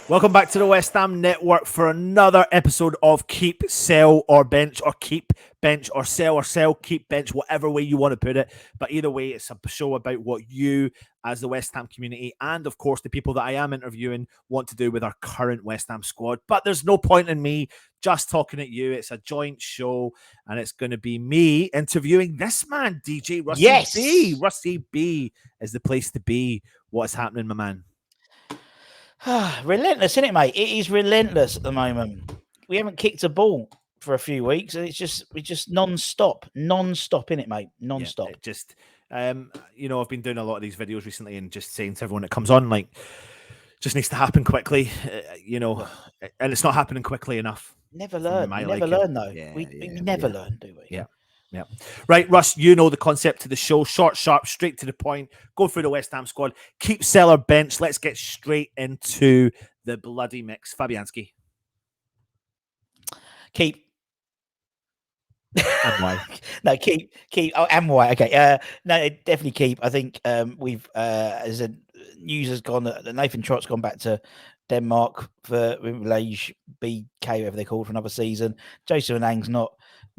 Welcome back to the West Ham Network for another episode of Keep, Sell or Bench, or Keep, Bench or Sell, Keep, Bench, whatever way you want to put it. But either way, it's a show about what you, as the West Ham community, and of course the people that I am interviewing, want to do with our current West Ham squad. But there's no point in me just talking at you. It's a joint show, and it's going to be me interviewing this man, DJ Rusty B. Yes. Rusty B is the place to be. What is happening, my man? Relentless, isn't it, mate? It is relentless at the moment. We haven't kicked a ball for a few weeks, and it's just non-stop in it, mate. Non-stop. It just, I've been doing a lot of these videos recently and just saying to everyone that comes on, like, just needs to happen quickly, and it's not happening quickly enough. Never learn. We never learn, though. We never learn, do we? Yeah. Right, Russ, you know the concept to the show. Short, sharp, straight to the point. Go through the West Ham squad. Keep, sell or bench. Let's get straight into the bloody mix. Fabianski. Keep. And why? No, keep. Oh, and why? Okay. No, definitely keep. I think we've, as a news has gone that Nathan Trott's gone back to Denmark for Liège BK, whatever they're called, for another season. Joseph Anang's not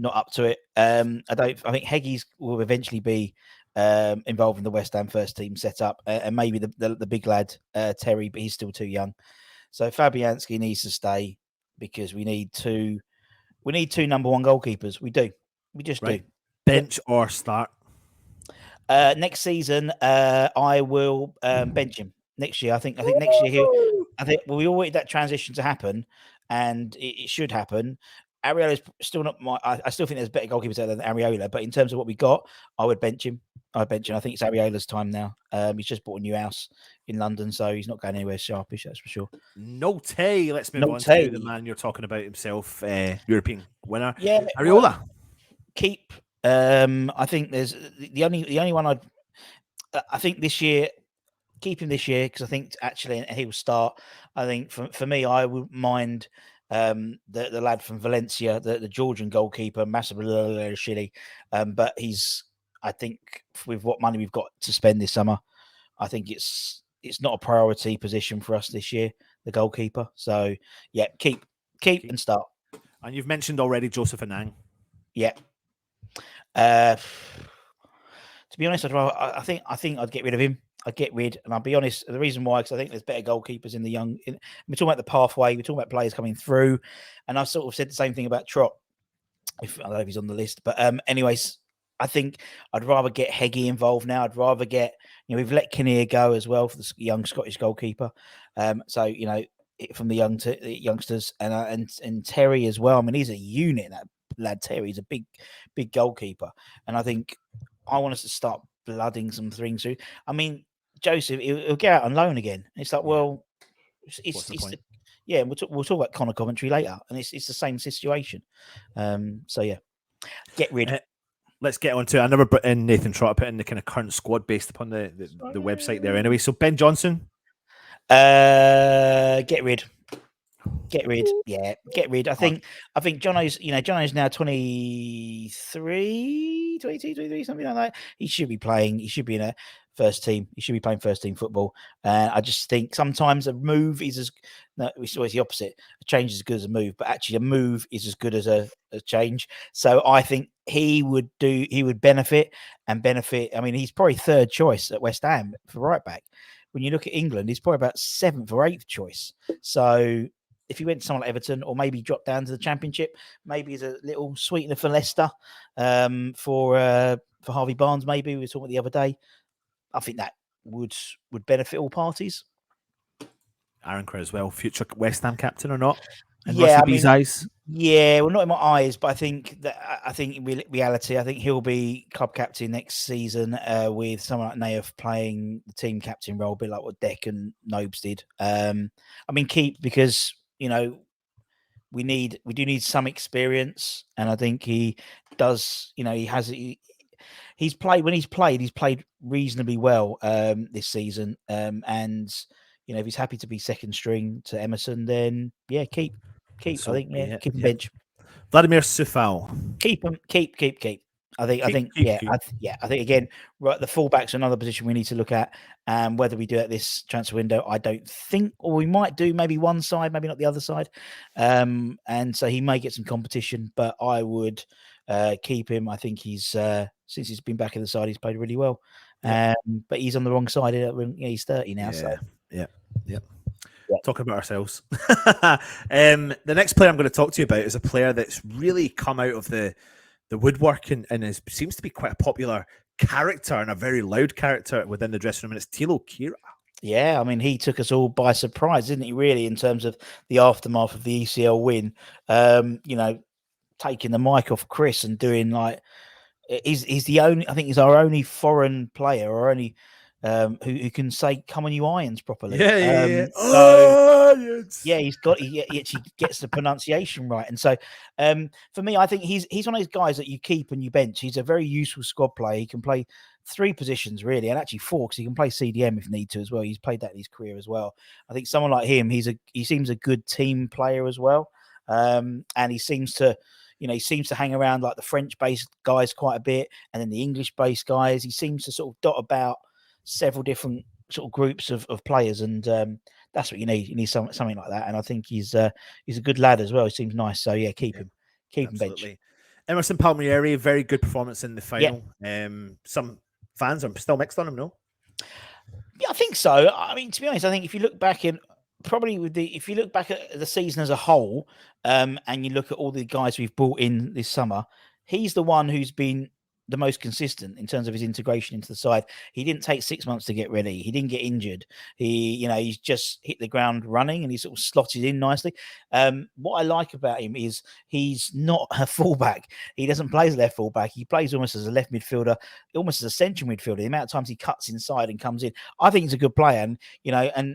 up to it. I think Heggies will eventually be involved in the West Ham first team setup, and maybe the big lad Terry, but he's still too young. So Fabianski needs to stay because we need two number one goalkeepers. We do. We just do. Bench or start? Next season, I will bench him. Next year, I think next year we all wait that transition to happen, and it should happen. Areola's still not my. I still think there's better goalkeepers out there than Areola, but in terms of what we got, I would bench him. I think it's Areola's time now. He's just bought a new house in London, so he's not going anywhere sharpish, that's for sure. Note. Let's move on to the man you're talking about himself, European winner. Yeah, Areola. Keep. I think there's the only one I think this year. Keep him this year because I think actually he'll start. I think for me, I would mind the lad from Valencia, the Georgian goalkeeper, massively shitty. But I think with what money we've got to spend this summer, I think it's not a priority position for us this year, the goalkeeper. So yeah, keep and start. And you've mentioned already Joseph Anang. Yeah. To be honest, I think I'd get rid of him. And I'll be honest, the reason why, because I think there's better goalkeepers in the young. We're talking about the pathway, we're talking about players coming through, and I've sort of said the same thing about Trott. I don't know if he's on the list, but anyways, I think I'd rather get Heggie involved now. I'd rather get, we've let Kinnear go as well for the young Scottish goalkeeper. So from the youngsters and Terry as well. I mean, he's a unit. That lad Terry, he's a big goalkeeper, and I think I want us to start blooding some things through. I mean, Joseph, he'll get out on loan again. It's like, well, we'll talk about Connor Coventry later, and it's the same situation. So yeah, get rid. Let's get on to it. I never put in Nathan Trott. I put in the kind of current squad based upon the website there anyway. So Ben Johnson. Get rid. Yeah, get rid. I think Jono's now 23, 22, 23, something like that. He should be playing. He should be in a first team. He should be playing first team football. I just think sometimes a move is it's always the opposite. A change is as good as a move, but actually a move is as good as a change. So I think he would benefit. I mean, he's probably third choice at West Ham for right back. When you look at England, he's probably about seventh or eighth choice. So if he went to someone like Everton or maybe dropped down to the Championship, maybe as a little sweetener for Leicester, for Harvey Barnes, maybe we were talking about the other day. I think that would benefit all parties. Aaron Creswell, future West Ham captain or not? In Rusty B's eyes? Yeah, well, not in my eyes, but I think in reality, I think he'll be club captain next season with someone like Naif playing the team captain role, a bit like what Deck and Nobes did. I mean, keep because we do need some experience, and I think he does. He's played reasonably well this season, and if he's happy to be second string to Emerson, then yeah, keep. So, I think keep him bench. Vladimir Coufal. Keep him. Keep. I think, Keep. I think again, right, the fullback's another position we need to look at. Whether we do it this transfer window, I don't think, or we might do maybe one side, maybe not the other side. And so he may get some competition, but I would keep him. I think he's since he's been back in the side, he's played really well. Yeah. But he's on the wrong side. He's 30 now. So Yeah. Yeah. Talking about ourselves. The next player I'm going to talk to you about is a player that's really come out of the woodwork and seems to be quite a popular character and a very loud character within the dressing room, and it's Thilo Kehrer. Yeah, I mean, he took us all by surprise, didn't he, really, in terms of the aftermath of the ECL win. Taking the mic off Chris and doing like, he's the only, I think he's our only foreign player or only who can say "Come on, you Irons" properly. Yeah, he actually gets the pronunciation right. And so for me, I think he's one of those guys that you keep and you bench. He's a very useful squad player. He can play 3 positions really, and actually 4, because he can play CDM if need to as well. He's played that in his career as well. I think someone like him, he seems a good team player as well. And he seems to hang around like the French-based guys quite a bit, and then the English-based guys. He seems to sort of dot about several different sort of groups of players, and that's what you need. You need something like that, and I think he's a good lad as well. He seems nice, so yeah, keep him bench. Emerson Palmieri, very good performance in the final. Some fans are still mixed on him, no? Yeah, I think so. I mean, to be honest, I think if you look back at the season as a whole, and you look at all the guys we've brought in this summer, he's the one who's been the most consistent in terms of his integration into the side. He didn't take 6 months to get ready. He didn't get injured. He's just hit the ground running, and he sort of slotted in nicely. What I like about him is he's not a fullback. He doesn't play as a left fullback. He plays almost as a left midfielder, almost as a central midfielder. The amount of times he cuts inside and comes in, I think he's a good player. And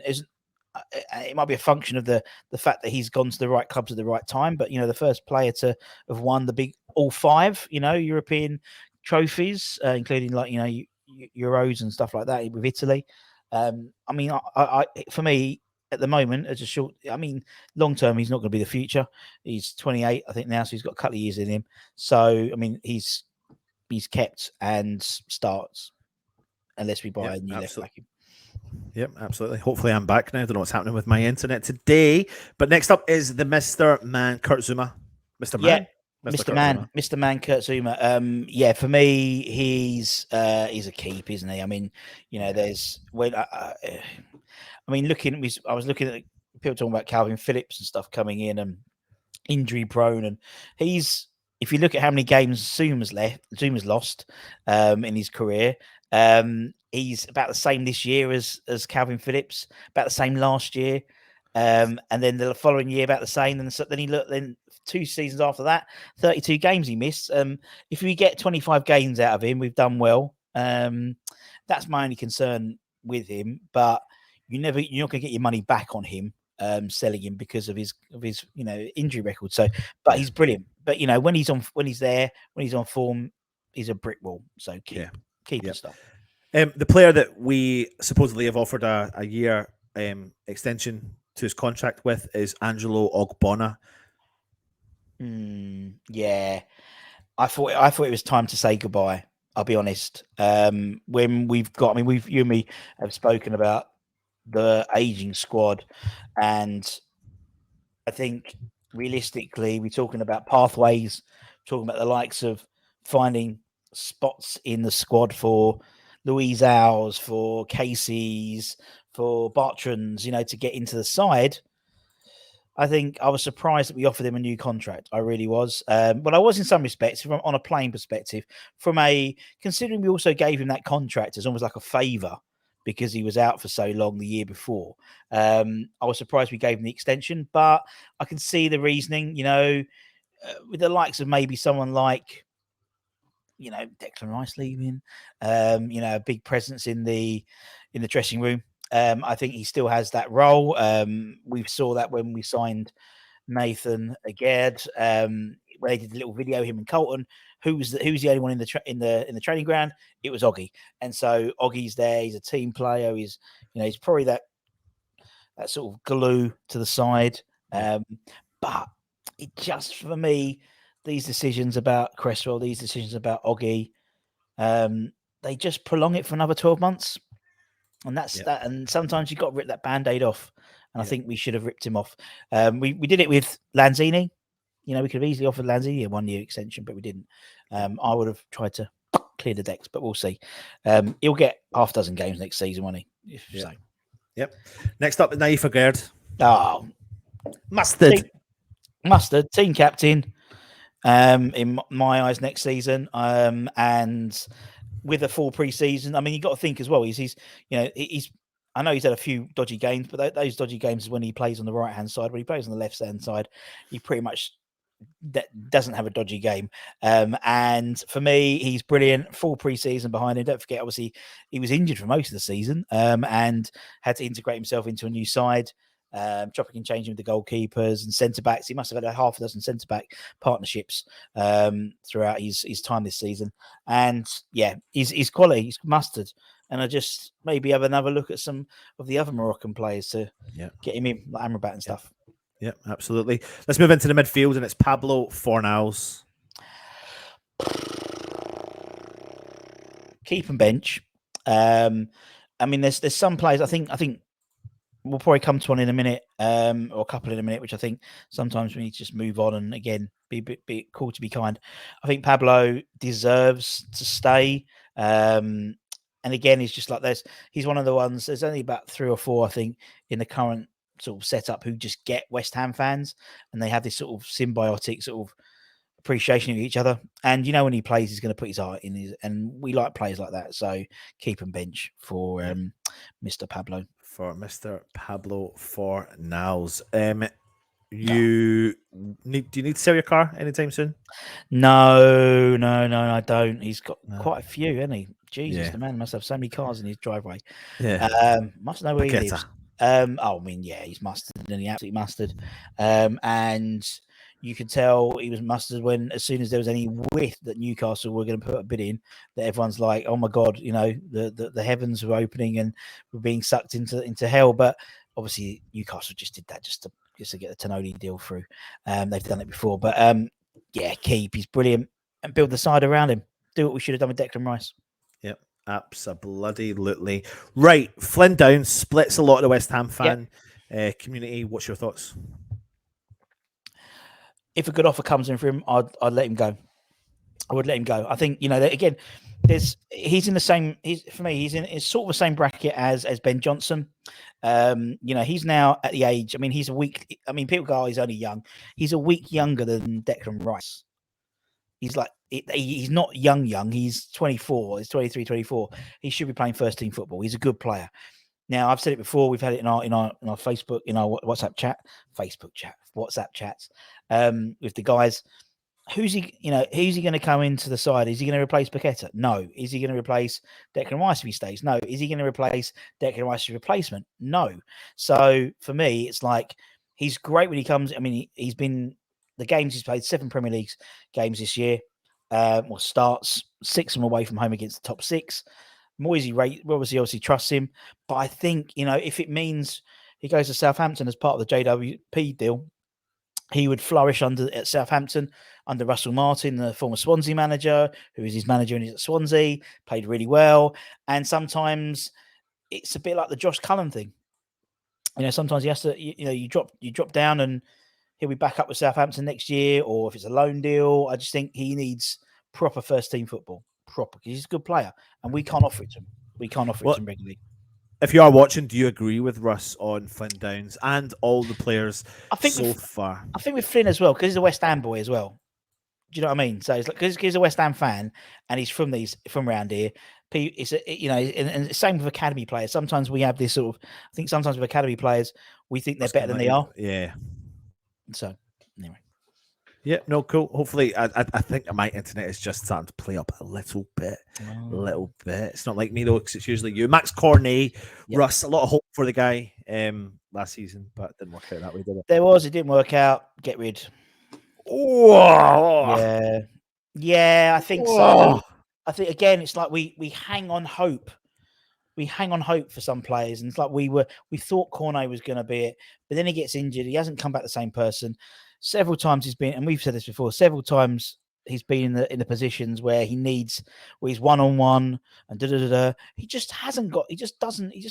it might be a function of the fact that he's gone to the right clubs at the right time. But the first player to have won all 5 European trophies, including like Euros and stuff like that with Italy. I mean, for me at the moment, long term, he's not going to be the future. He's 28, I think now, so he's got a couple of years in him. So I mean, he's kept and starts unless we buy a new left back. Yep, absolutely. Hopefully I'm back now. I don't know what's happening with my internet today. But next up is the Mr. Man, Kurt Zouma. Mr. Man, Kurt Zouma. For me, he's a keep, isn't he? I mean, there's I was looking at people talking about Calvin Phillips and stuff coming in and injury prone, and if you look at how many games Zouma's lost in his career, he's about the same this year as Calvin Phillips, about the same last year. And then the following year about the same. And then 2 seasons after that, 32 games he missed. If we get 25 games out of him, we've done well. That's my only concern with him. But you're not going to get your money back on him selling him because of his injury record. So, but he's brilliant. But when he's on form, he's a brick wall. So keep his stuff. The player that we supposedly have offered a year extension to his contract with is Angelo Ogbonna. Yeah, I thought it was time to say goodbye. I'll be honest. When you and me have spoken about the aging squad, and I think realistically, we're talking about pathways, talking about the likes of finding spots in the squad for Louise Owls, for Casey's, for Bartrands, to get into the side. I think I was surprised that we offered him a new contract. I really was. But I was in some respects, on a playing perspective, considering we also gave him that contract as almost like a favour because he was out for so long the year before. I was surprised we gave him the extension, but I can see the reasoning, with the likes of maybe someone like, Declan Rice leaving, a big presence in the dressing room. I think he still has that role. We saw that when we signed Nathan Aguerd, where they did a little video, him and Colton. Who's the only one in the training ground? It was Oggy, and so Oggy's there. He's a team player. He's probably that sort of glue to the side. But it just, for me, these decisions about Cresswell, these decisions about Oggy, they just prolong it for another 12 months. And that's that. And sometimes you've got to rip that Band-Aid off. And I think we should have ripped him off. We did it with Lanzini. You know, we could have easily offered Lanzini a 1-year extension, but we didn't. I would have tried to clear the decks, but we'll see. He'll get half a dozen games next season, won't he? So. Yep. Next up, Naif Agard. Oh, Mustard, team captain. In my eyes, next season. And with a full pre-season, I mean, you got to think as well. He's I know he's had a few dodgy games, but those dodgy games is when he plays on the right hand side. When he plays on the left hand side, he pretty much doesn't have a dodgy game. And for me, he's brilliant. Full pre-season behind him. Don't forget, obviously, he was injured for most of the season and had to integrate himself into a new side. Chopping and changing with the goalkeepers and centre backs. He must have had a half a dozen centre back partnerships throughout his time this season. And yeah, he's quality, he's Mustard. And I just maybe have another look at some of the other Moroccan players to get him in, like Amrabat and stuff. Yeah, absolutely. Let's move into the midfield, and it's Pablo Fornals. Keep and bench. I mean, there's some players. I think we'll probably come to one in a minute, or a couple in a minute, which I think sometimes we need to just move on and again be cool to be kind. I think Pablo deserves to stay. And again, he's just like this. He's one of the ones. There's only about 3 or 4, I think, in the current sort of setup who just get West Ham fans, and they have this sort of symbiotic sort of appreciation of each other. And you know, when he plays, he's going to put his heart in his, and we like players like that. So keep and bench for Mr. Pablo. For Mr. Pablo Fornals. Do you need to sell your car anytime soon? No, I don't. He's got quite a few, hasn't he? Jesus, the man must have so many cars in his driveway. Yeah. Must know where he lives. I mean, yeah, he's mustard, and he absolutely mustard. And you could tell he was mustard when, as soon as there was any whiff that Newcastle were going to put a bid in, that everyone's like, "Oh my god, you know, the heavens were opening and we're being sucked into hell." But obviously, Newcastle just did that just to get the Tonoli deal through. They've done it before, but yeah, keep. He's brilliant, and build the side around him. Do what we should have done with Declan Rice. Yep, absolutely. Right, Flynn Downs splits a lot of the West Ham fan community. What's your thoughts? If a good offer comes in for him, I'd let him go. I would let him go. I think, you know, that again, he's in the same. For me, he's in sort of the same bracket as Ben Johnson. You know, he's now at the age. I mean, he's a week. I mean, people go, "Oh, he's only young." He's a week younger than Declan Rice. He's like, he's not young. He's 24. He's 23, 24. He should be playing first team football. He's a good player. Now, I've said it before. We've had it in our Facebook, in our WhatsApp chat, WhatsApp chats with the guys. Who's he going to come into the side? Is he going to replace Paqueta? No. Is he going to replace Declan Rice if he stays? No. Is he going to replace Declan Rice's replacement? No. So for me, it's like he's great when he comes. I mean, he's been the games he's played 7 Premier League games this year. Starts 6 of them away from home against the top 6. Moisey obviously trusts him, but I think, you know, if it means he goes to Southampton as part of the JWP deal, he would flourish at Southampton under Russell Martin, the former Swansea manager, who is his manager and he's at Swansea, played really well. And sometimes it's a bit like the Josh Cullen thing. You know, sometimes he has to, you drop down and he'll be back up with Southampton next year, or if it's a loan deal. I just think he needs proper first team football. Proper, because he's a good player, and we can't offer it to him. We can't offer it to him regularly. If you are watching, do you agree with Russ on Flynn Downs and all the players so far? I think with Flynn as well, because he's a West Ham boy as well. Do you know what I mean? So it's like, because he's a West Ham fan and he's from around here. And same with academy players. Sometimes we have this sort of. I think sometimes with academy players, we think they're better than they are. Yeah. So anyway. Yeah, no, cool. Hopefully, I think my internet is just starting to play up a little bit. It's not like me though, because it's usually you. Max Cornet, Russ, a lot of hope for the guy last season, but it didn't work out that way, did it? It didn't work out. Get rid. Oh, yeah, I think so. I think again, it's like we hang on hope. We hang on hope for some players, and it's like we thought Cornet was going to be it, but then he gets injured. He hasn't come back the same person. several times he's been, and we've said this before, several times he's been in the positions where where he's 1-on-1 and he just hasn't got, he just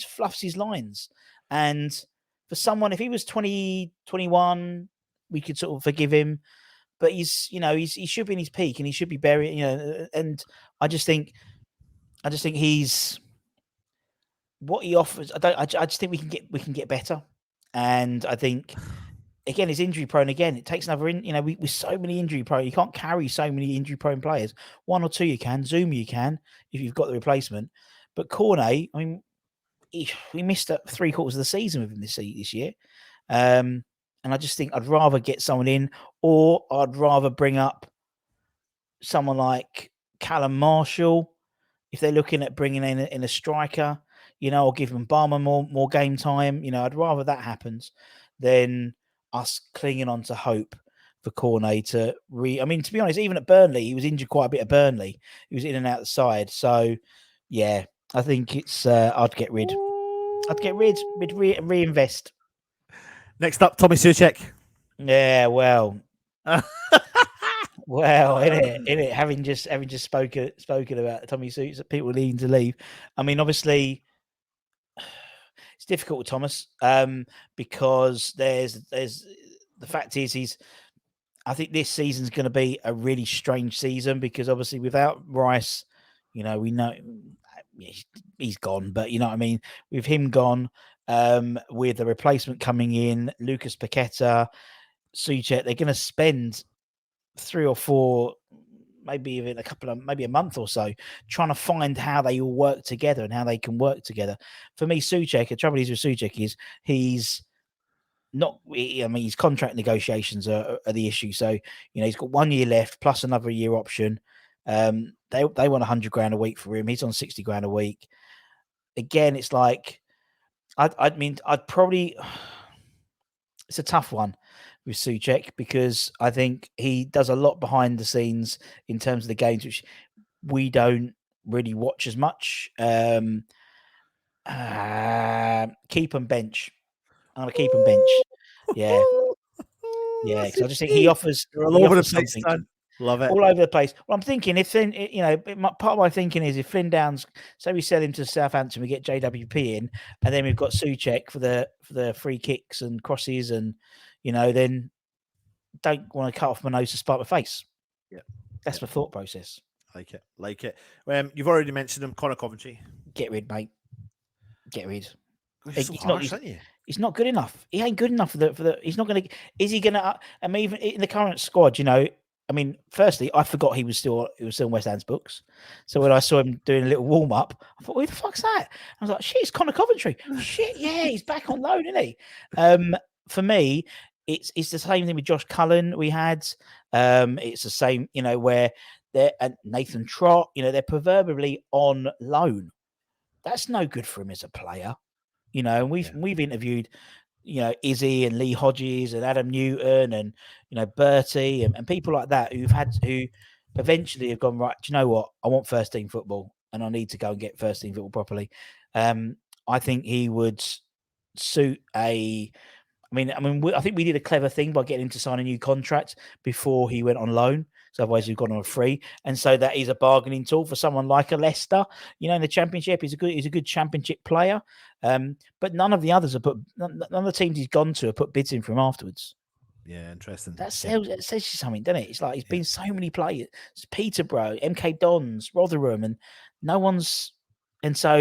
fluffs his lines. And for someone, if he was 20, 21, we could sort of forgive him, but he should be in his peak and he should be buried, and I just think he's what he offers. I just think we can get better. And I think, again, he's injury prone again. It takes another with so many injury prone, you can't carry so many injury prone players. One or two you can, Zoom you can if you've got the replacement. But Cornet, I mean, we missed 3/4 of the season with him this year. And I just think I'd rather get someone in, or I'd rather bring up someone like Callum Marshall if they're looking at bringing in a striker, or giving Barmer more game time. I'd rather that happens than us clinging on to hope for Cornet to I mean, to be honest, even at Burnley, he was injured quite a bit at Burnley. He was in and out the side. So, yeah, I think it's I'd get rid. We'd reinvest. Next up, Tommy Soucek. Yeah, well. Well, in it, having just spoken about Tommy Soucek, people needing to leave. I mean, obviously, it's difficult with Thomas because there's the fact is I think this season's going to be a really strange season because obviously without Rice, we know he's gone, but you know what I mean. With him gone, with the replacement coming in, Lucas Paqueta, Soucek, they're going to spend 3 or 4, maybe even maybe a month or so, trying to find how they all work together and how they can work together. For me, Soucek, the trouble is with Soucek is he's not. I mean, his contract negotiations are the issue. So he's got 1 year left plus another year option. They want $100,000 a week for him. He's on $60,000 a week. Again, it's like I'd probably. It's a tough one with Soucek because I think he does a lot behind the scenes in terms of the games, which we don't really watch as much. Keep and bench. I'm gonna keep and bench. Yeah, yeah. Because I just think he offers. All over the place, son. Love it. All over the place. Well, I'm thinking if Flynn, part of my thinking is if Flynn Downs, say we sell him to Southampton, we get JWP in, and then we've got Soucek for the free kicks and crosses, and then don't want to cut off my nose to spite my face. Yeah, that's my thought process. Like it. You've already mentioned him, Conor Coventry. Get rid, mate. Get rid. He's not good enough. He ain't good enough for the. He's not going to. Is he going to? I mean, even in the current squad, I mean, firstly, I forgot he was still in West Ham's books. So when I saw him doing a little warm up, I thought, "Who the fuck's that?" I was like, "Shit, it's Conor Coventry." Shit, yeah, he's back on loan, isn't he? For me, it's the same thing with Josh Cullen. We had, it's the same, where they're Nathan Trott. They're proverbially on loan. That's no good for him as a player. And we've interviewed. Izzy and Lee Hodges and Adam Newton and, Bertie and people like that who eventually have gone, right, do you know what? I want first team football and I need to go and get first team football properly. I think he would suit I think we did a clever thing by getting him to sign a new contract before he went on loan. So otherwise he'd gone on a free. And so that is a bargaining tool for someone like a Leicester. In the Championship, he's a good Championship player. But none of the others none of the teams he's gone to have put bids in for him afterwards. Yeah, interesting. That says you something, doesn't it? It's like he's been so many players. It's Peterborough, MK Dons, Rotherham, and no one's. And so,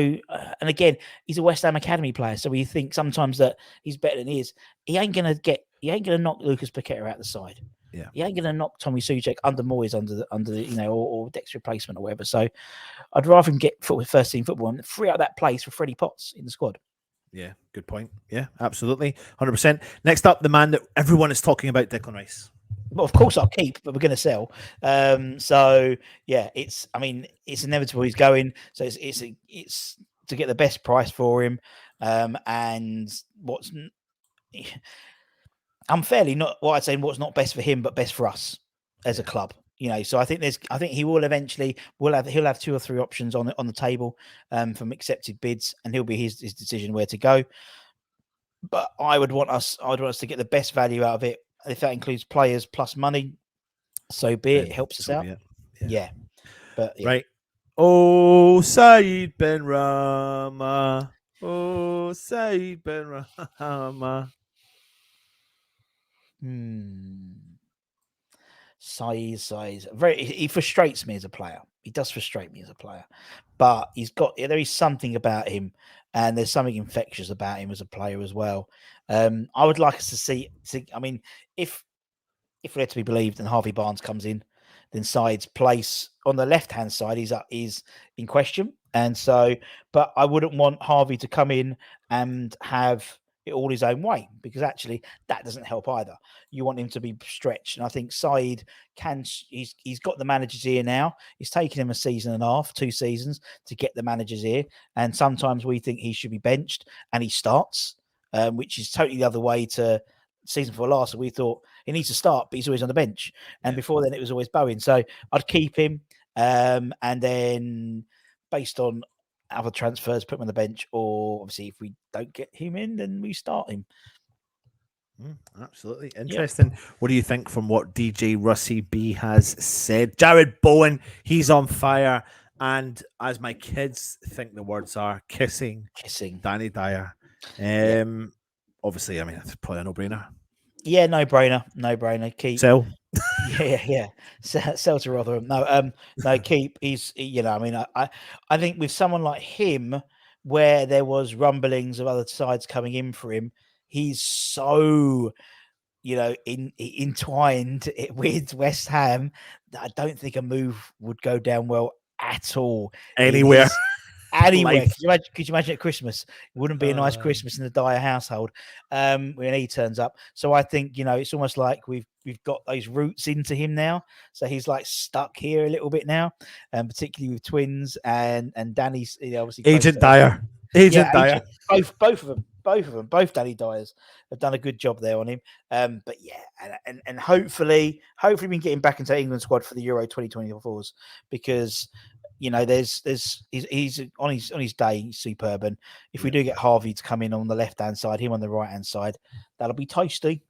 and again, he's a West Ham Academy player. So we think sometimes that he's better than he is. He ain't gonna knock Lucas Paqueta out the side. Yeah, he ain't gonna knock Tommy Soucek under Moyes under the or Dex replacement or whatever. So I'd rather him get first team football and free out that place for Freddie Potts in the squad. Yeah, good point. Yeah, absolutely, 100%. Next up, the man that everyone is talking about, Declan Rice. Well, of course I'll keep, but we're going to sell. So yeah, it's inevitable he's going. So it's to get the best price for him. And unfairly not what I'd say what's not best for him, but best for us as a club. So I think he will eventually he'll have 2 or 3 options on the table from accepted bids, and he'll be his decision where to go. But I would want us to get the best value out of it. if that includes players plus money, so be it. It helps us So out. be it. Yeah. But yeah. Right. Oh, Saeed bin Rama. Oh, Saeed bin Rama. Size. He frustrates me as a player. He does frustrate me as a player, but there is something about him, and there's something infectious about him as a player as well. I would like us to see. I mean, if we're to be believed, and Harvey Barnes comes in, then Said's place on the left hand side is in question. And so, but I wouldn't want Harvey to come in and have it all his own way, because actually that doesn't help either. You want him to be stretched, and I think Said can. He's got the manager's ear now. It's taken him a season and a half, 2 seasons to get the manager's ear, and sometimes we think he should be benched and he starts, which is totally the other way to season before last. We thought he needs to start, but he's always on the bench. And before then, it was always Bowen. So I'd keep him, and then based on other transfers, put him on the bench. Or obviously, if we don't get him in, then we start him. Absolutely interesting. What do you think from what DJ Russie B has said? Jared Bowen, he's on fire, and as my kids think the words are, kissing Danny Dyer. Obviously, I mean, it's probably a no-brainer. Yeah, no-brainer. Keep. Sell. Yeah. Sell to Rotherham. No, keep. I mean, I think with someone like him, where there was rumblings of other sides coming in for him, he's so, entwined with West Ham that I don't think a move would go down well at all. Anywhere. Anyway, could you imagine at Christmas? It wouldn't be a nice Christmas in the Dyer household when he turns up. So I think, it's almost like we've got those roots into him now. So he's like stuck here a little bit now, particularly with twins and Danny's obviously Agent Dyer. Dyer. Both of them, both Danny Dyers have done a good job there on him. But yeah, and hopefully we can get him back into England squad for the Euro 2024s, because he's on his day, he's superb. And if we do get Harvey to come in on the left hand side, him on the right hand side, that'll be toasty.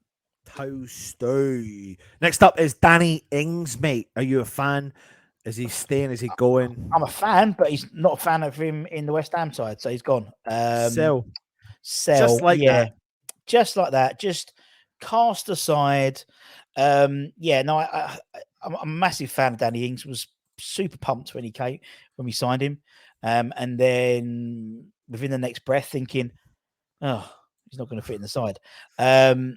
Next up is Danny Ings, mate. Are you a fan? Is he staying? Is he going? I'm a fan, but he's not a fan of him in the West Ham side, so he's gone. Sell. Just like that. Just like that. Just cast aside. I'm a massive fan of Danny Ings. Was super pumped when we signed him, and then within the next breath thinking, oh, he's not going to fit in the side, and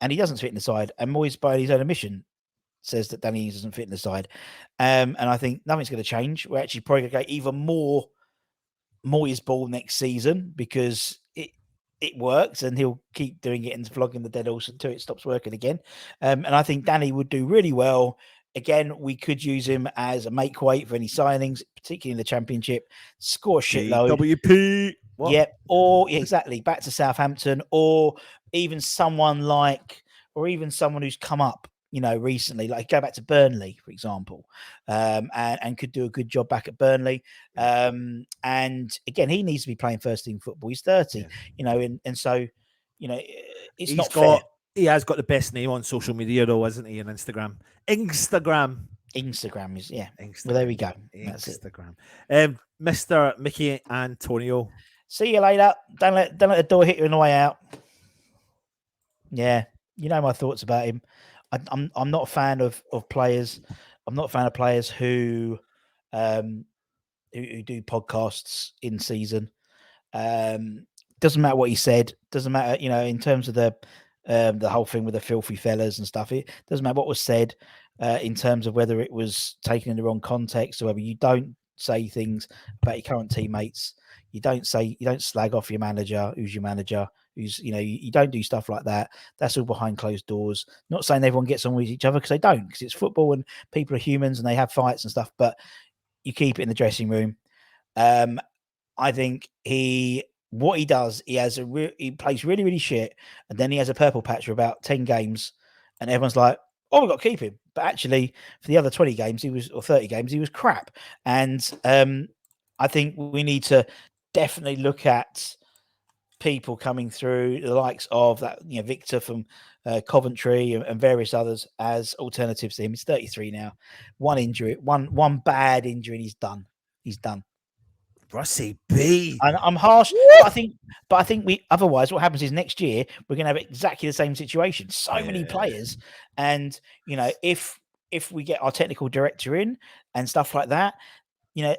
he doesn't fit in the side. And Moyes, by his own admission, says that Danny Ings doesn't fit in the side, and I think nothing's going to change. We're actually probably going to get even more Moyes ball next season, because it works, and he'll keep doing it and flogging the dead horse until it stops working again. And I think Danny would do really well. Again, we could use him as a make weight for any signings, particularly in the Championship. Score a shitload. WP. Yep. Or exactly, back to Southampton, or even someone who's come up, recently, like go back to Burnley, for example, and could do a good job back at Burnley. And again, he needs to be playing first team football. He's 30, and so, it's not fair. He has got the best name on social media, though, isn't he? On Instagram. Instagram is, yeah. Well, there we go. That's it. Mr. Mickey Antonio. See you later. Don't let the door hit you on the way out. Yeah, my thoughts about him. I'm not a fan of players. I'm not a fan of players who do podcasts in season. Doesn't matter what he said. Doesn't matter, in terms of the whole thing with the filthy fellas and stuff. It doesn't matter what was said in terms of whether it was taken in the wrong context or whether. You don't say things about your current teammates. You don't slag off your manager, who's your manager. You don't do stuff like that. That's all behind closed doors. Not saying everyone gets on with each other, because they don't, because it's football and people are humans and they have fights and stuff, but you keep it in the dressing room. I think what he does, he plays really, really shit, and then he has a purple patch for about 10 games, and everyone's like, oh, we've got to keep him. But actually, for the other 20 games, or 30 games, he was crap. And I think we need to definitely look at people coming through, the likes of that, Victor from Coventry, and various others as alternatives to him. He's 33 now. One injury, one bad injury, and he's done. He's done. Russie B. And I'm harsh, but I think we otherwise what happens is next year we're going to have exactly the same situation. So many players, and if we get our technical director in and stuff like that,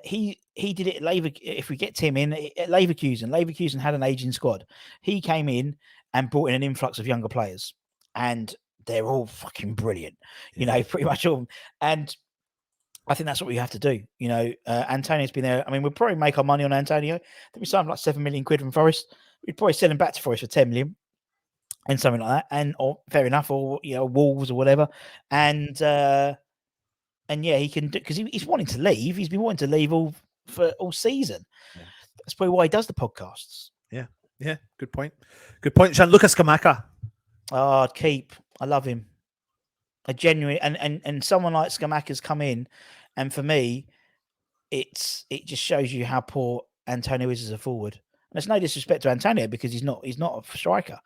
he did it at Lever. If we get Tim in at Leverkusen had an aging squad. He came in and brought in an influx of younger players, and they're all fucking brilliant. Pretty much all. And I think that's what we have to do. Antonio's been there. I mean, we'll probably make our money on Antonio. I think we signed like 7 million quid from Forest. We'd probably sell him back to Forest for 10 million and something like that. Or fair enough, or Wolves or whatever. And yeah, he can do, because he's wanting to leave. He's been wanting to leave all season. Yeah. That's probably why he does the podcasts. Yeah. Good point. Gianluca Scamacca. Oh, I'd keep. I love him. A genuine and someone like Scamacca's come in, and for me, it just shows you how poor Antonio is as a forward. And it's no disrespect to Antonio because he's not a striker,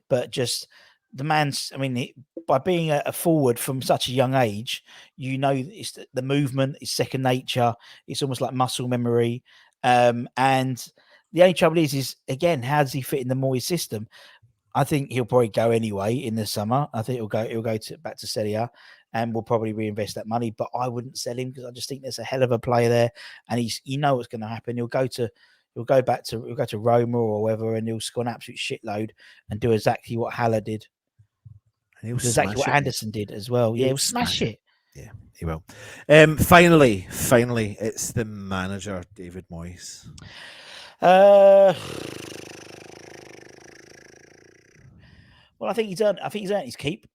but just the man's. I mean, by being a forward from such a young age, it's the movement is second nature. It's almost like muscle memory. And the only trouble is again, how does he fit in the Moyes system? I think he'll probably go anyway in the summer. I think he'll go back to Serie A, and we'll probably reinvest that money. But I wouldn't sell him because I just think there's a hell of a player there, and what's going to happen. He'll go back to Roma or wherever, and he'll score an absolute shitload and do exactly what Haller did. And he'll exactly what Anderson did as well. Yeah, he'll smash it. Yeah, he will. Finally, it's the manager, David Moyes. Well, I think he's earned his keep.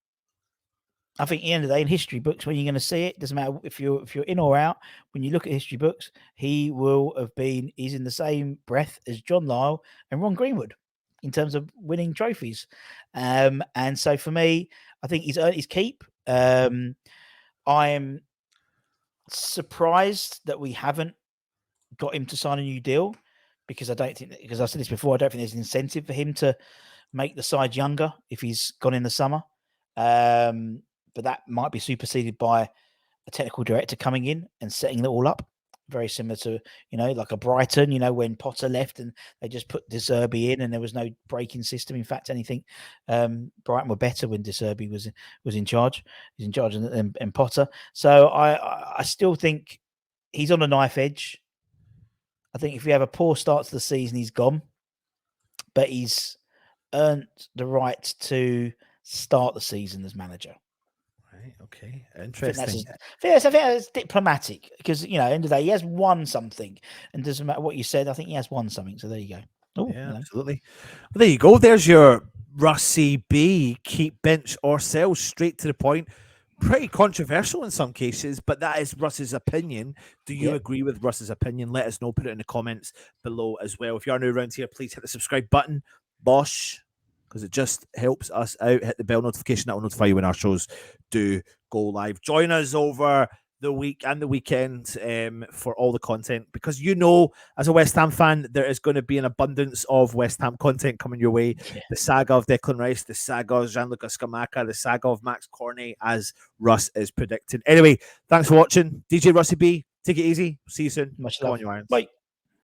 I think at the end of the day, in history books, when you're going to see it, doesn't matter if you're in or out. When you look at history books, he's in the same breath as John Lyall and Ron Greenwood in terms of winning trophies. And so for me, I think he's earned his keep. I am surprised that we haven't got him to sign a new deal because I said this before, I don't think there's an incentive for him to make the side younger if he's gone in the summer. But that might be superseded by a technical director coming in and setting it all up. Very similar to, like a Brighton, when Potter left and they just put De Zerbi in and there was no breaking system. In fact, Brighton were better when De Zerbi was in charge. He's in charge and Potter. So I still think he's on a knife edge. I think if we have a poor start to the season, he's gone. But he's earned the right to start the season as manager. Right. Okay. Interesting. I think that's diplomatic because, at the end of the day, he has won something. And doesn't matter what you said, I think he has won something. So there you go. Oh, yeah, absolutely. Well, there you go. There's your Russie B. Keep, bench, or sell. Straight to the point. Pretty controversial in some cases, but that is Russ's opinion. Do you agree with Russ's opinion? Let us know. Put it in the comments below as well. If you are new around here, please hit the subscribe button. Bosh, because it just helps us out. Hit the bell notification. That will notify you when our shows do go live. Join us over the week and the weekend for all the content, because as a West Ham fan, there is going to be an abundance of West Ham content coming your way. The saga of Declan Rice, the saga of Gianluca Scamacca, the saga of Max Cornet, as Russ is predicting. Anyway, thanks for watching. DJ Russie B, take it easy. See you soon. Much love. On your irons. Bye.